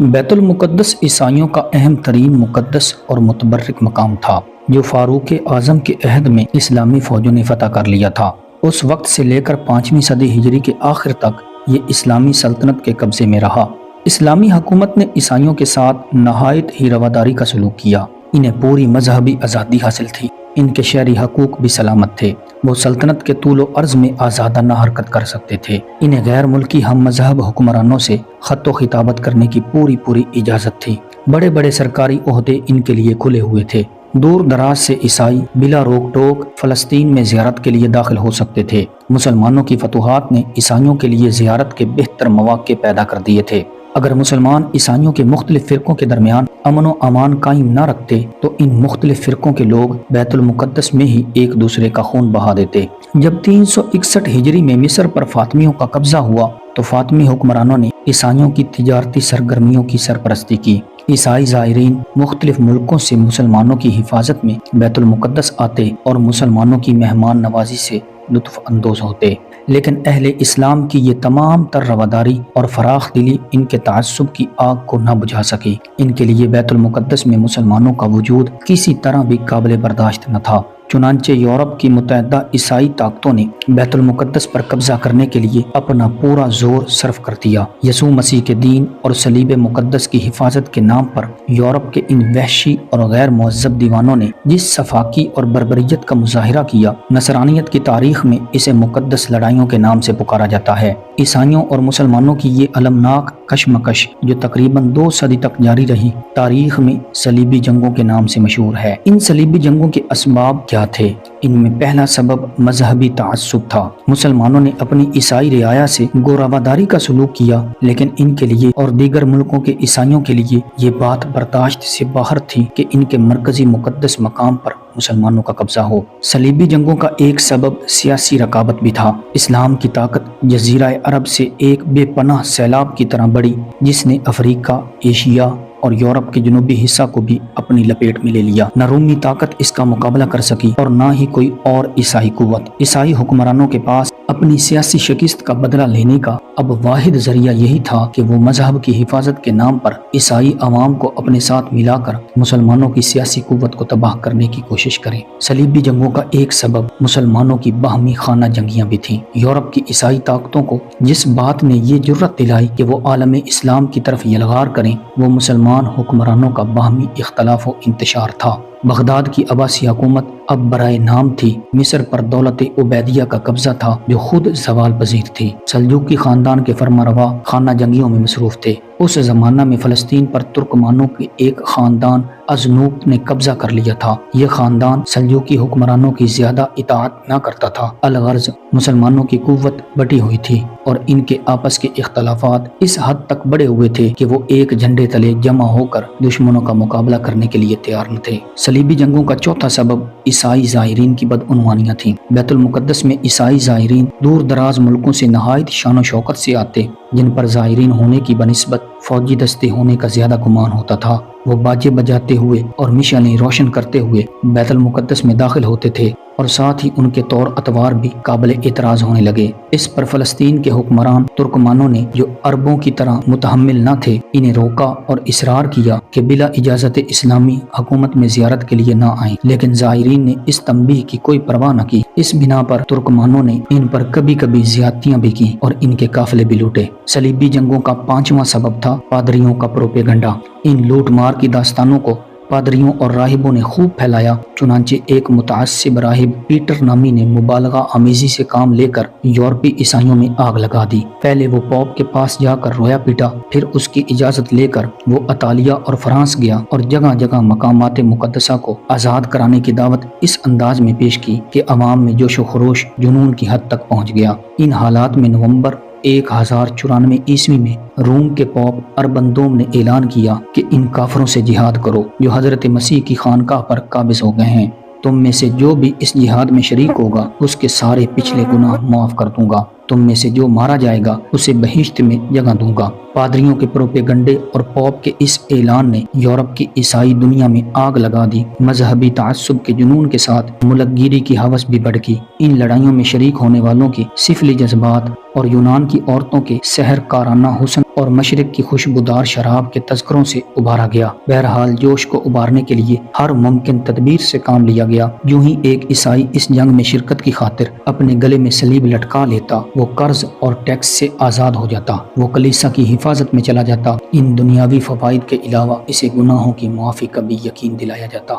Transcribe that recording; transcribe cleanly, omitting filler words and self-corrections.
بیت المقدس عیسائیوں کا اہم ترین مقدس اور متبرک مقام تھا جو فاروق اعظم کے عہد میں اسلامی فوجوں نے فتح کر لیا تھا۔ اس وقت سے لے کر 5ویں صدی ہجری کے آخر تک یہ اسلامی سلطنت کے قبضے میں رہا۔ اسلامی حکومت نے عیسائیوں کے ساتھ نہایت ہی رواداری کا سلوک کیا۔ انہیں پوری مذہبی آزادی حاصل تھی۔ ان کے شہری حقوق بھی سلامت تھے۔ وہ سلطنت کے طول و عرض میں آزادانہ حرکت کر سکتے تھے۔ انہیں غیر ملکی ہم مذہب حکمرانوں سے خط و خطابت کرنے کی پوری اجازت تھی۔ بڑے بڑے سرکاری عہدے ان کے لیے کھلے ہوئے تھے۔ دور دراز سے عیسائی بلا روک ٹوک فلسطین میں زیارت کے لیے داخل ہو سکتے تھے۔ مسلمانوں کی فتوحات نے عیسائیوں کے لیے زیارت کے بہتر مواقع پیدا کر دیے تھے۔ اگر مسلمان عیسائیوں کے مختلف فرقوں کے درمیان امن و امان قائم نہ رکھتے تو ان مختلف فرقوں کے لوگ بیت المقدس میں ہی ایک دوسرے کا خون بہا دیتے۔ جب 361 ہجری میں مصر پر فاطمیوں کا قبضہ ہوا تو فاطمی حکمرانوں نے عیسائیوں کی تجارتی سرگرمیوں کی سرپرستی کی۔ عیسائی زائرین مختلف ملکوں سے مسلمانوں کی حفاظت میں بیت المقدس آتے اور مسلمانوں کی مہمان نوازی سے لطف اندوز ہوتے، لیکن اہل اسلام کی یہ تمام تر رواداری اور فراخ دلی ان کے تعصب کی آگ کو نہ بجھا سکی۔ ان کے لیے بیت المقدس میں مسلمانوں کا وجود کسی طرح بھی قابل برداشت نہ تھا۔ چنانچہ یورپ کی متعددہ عیسائی طاقتوں نے بیت المقدس پر قبضہ کرنے کے لیے اپنا پورا زور صرف کر دیا۔ یسوع مسیح کے دین اور صلیب مقدس کی حفاظت کے نام پر یورپ کے ان وحشی اور غیر مہذب دیوانوں نے جس سفاکی اور بربریت کا مظاہرہ کیا، نصرانیت کی تاریخ میں اسے مقدس لڑائیوں کے نام سے پکارا جاتا ہے۔ عیسائیوں اور مسلمانوں کی یہ المناک کشمکش جو تقریباً 2 صدی تک جاری رہی، تاریخ میں صلیبی جنگوں کے نام سے مشہور ہے۔ ان صلیبی جنگوں کے اسباب کیا تھے؟ ان میں پہلا سبب مذہبی تعصب تھا۔ مسلمانوں نے اپنی عیسائی رعایا سے گو رواداری کا سلوک کیا، لیکن ان کے لیے اور دیگر ملکوں کے عیسائیوں کے لیے یہ بات برداشت سے باہر تھی کہ ان کے مرکزی مقدس مقام پر مسلمانوں کا قبضہ ہو۔ صلیبی جنگوں کا ایک سبب سیاسی رقابت بھی تھا۔ اسلام کی طاقت جزیرہ عرب سے ایک بے پناہ سیلاب کی طرح بڑھی جس نے افریقہ، ایشیا اور یورپ کے جنوبی حصہ کو بھی اپنی لپیٹ میں لے لیا۔ نہ رومی طاقت اس کا مقابلہ کر سکی اور نہ ہی کوئی اور عیسائی قوت۔ عیسائی حکمرانوں کے پاس اپنی سیاسی شکست کا بدلہ لینے کا اب واحد ذریعہ یہی تھا کہ وہ مذہب کی حفاظت کے نام پر عیسائی عوام کو اپنے ساتھ ملا کر مسلمانوں کی سیاسی قوت کو تباہ کرنے کی کوشش کریں۔ صلیبی جنگوں کا ایک سبب مسلمانوں کی باہمی خانہ جنگیاں بھی تھیں۔ یورپ کی عیسائی طاقتوں کو جس بات نے یہ جرأت دلائی کہ وہ عالم اسلام کی طرف یلغار کریں، وہ مسلمان حکمرانوں کا باہمی اختلاف و انتشار تھا۔ بغداد کی عباسی حکومت اب برائے نام تھی۔ مصر پر دولت عبیدیہ کا قبضہ تھا جو خود زوال پذیر تھی۔ سلجوقی خاندان کے فرمانروا خانہ جنگیوں میں مصروف تھے۔ اس زمانہ میں فلسطین پر ترکمانوں کے ایک خاندان ازنوق نے قبضہ کر لیا تھا۔ یہ خاندان سلجوقی حکمرانوں کی زیادہ اطاعت نہ کرتا تھا۔ الغرض مسلمانوں کی قوت بٹی ہوئی تھی اور ان کے آپس کے اختلافات اس حد تک بڑے ہوئے تھے کہ وہ ایک جھنڈے تلے جمع ہو کر دشمنوں کا مقابلہ کرنے کے لیے تیار نہ تھے۔ صلیبی جنگوں کا چوتھا سبب عیسائی زائرین کی بدعنوانیاں تھیں۔ بیت المقدس میں عیسائی زائرین دور دراز ملکوں سے نہایت شان و شوکت سے آتے، جن پر زائرین ہونے کی بنسبت فوجی دستے ہونے کا زیادہ گمان ہوتا تھا۔ وہ باجے بجاتے ہوئے اور مشعلیں روشن کرتے ہوئے بیت المقدس میں داخل ہوتے تھے اور ساتھ ہی ان کے طور اطوار بھی قابل اعتراض ہونے لگے۔ اس پر فلسطین کے حکمران ترکمانوں نے جو عربوں کی طرح متحمل نہ تھے، انہیں روکا اور اصرار کیا کہ بلا اجازت اسلامی حکومت میں زیارت کے لیے نہ آئیں، لیکن زائرین نے اس تنبیہ کی کوئی پرواہ نہ کی۔ اس بنا پر ترکمانوں نے ان پر کبھی کبھی زیادتیاں بھی کی اور ان کے قافلے بھی لوٹے۔ صلیبی جنگوں کا پانچواں سبب تھا پادریوں کا پروپیگنڈا۔ ان لوٹ مار کی داستانوں کو پادریوں اور راہبوں نے خوب پھیلایا۔ چنانچہ ایک متعصب راہب پیٹر نامی نے مبالغہ آمیزی سے کام لے کر یورپی عیسائیوں میں آگ لگا دی۔ پہلے وہ پوپ کے پاس جا کر رویا پیٹا، پھر اس کی اجازت لے کر وہ اطالیہ اور فرانس گیا اور جگہ جگہ مقامات مقدسہ کو آزاد کرانے کی دعوت اس انداز میں پیش کی کہ عوام میں جوش و خروش جنون کی حد تک پہنچ گیا۔ ان حالات میں نومبر 1094 عیسوی میں روم کے پوپ اربن دوم نے اعلان کیا کہ ان کافروں سے جہاد کرو جو حضرت مسیح کی خانقاہ پر قابض ہو گئے ہیں۔ تم میں سے جو بھی اس جہاد میں شریک ہوگا اس کے سارے پچھلے گناہ معاف کر دوں گا۔ تم میں سے جو مارا جائے گا اسے بہشت میں جگہ دوں گا۔ پادریوں کے پروپیگنڈے اور پوپ کے اس اعلان نے یورپ کی عیسائی دنیا میں آگ لگا دی۔ مذہبی تعصب کے جنون کے ساتھ ملک گیری کی ہوس بھی بڑھ گئی۔ ان لڑائیوں میں شریک ہونے والوں کی سفلی جذبات اور یونان کی عورتوں کے سحر کارانہ حسن اور مشرق کی خوشبودار شراب کے تذکروں سے ابھارا گیا۔ بہرحال جوش کو ابھارنے کے لیے ہر ممکن تدبیر سے کام لیا گیا۔ یوں ہی ایک عیسائی اس جنگ میں شرکت کی خاطر اپنے گلے میں صلیب لٹکا لیتا، وہ قرض اور ٹیکس سے آزاد ہو جاتا، وہ کلیسا کی حفاظت میں چلا جاتا۔ ان دنیاوی فوائد کے علاوہ اسے گناہوں کی معافی کا بھی یقین دلایا جاتا۔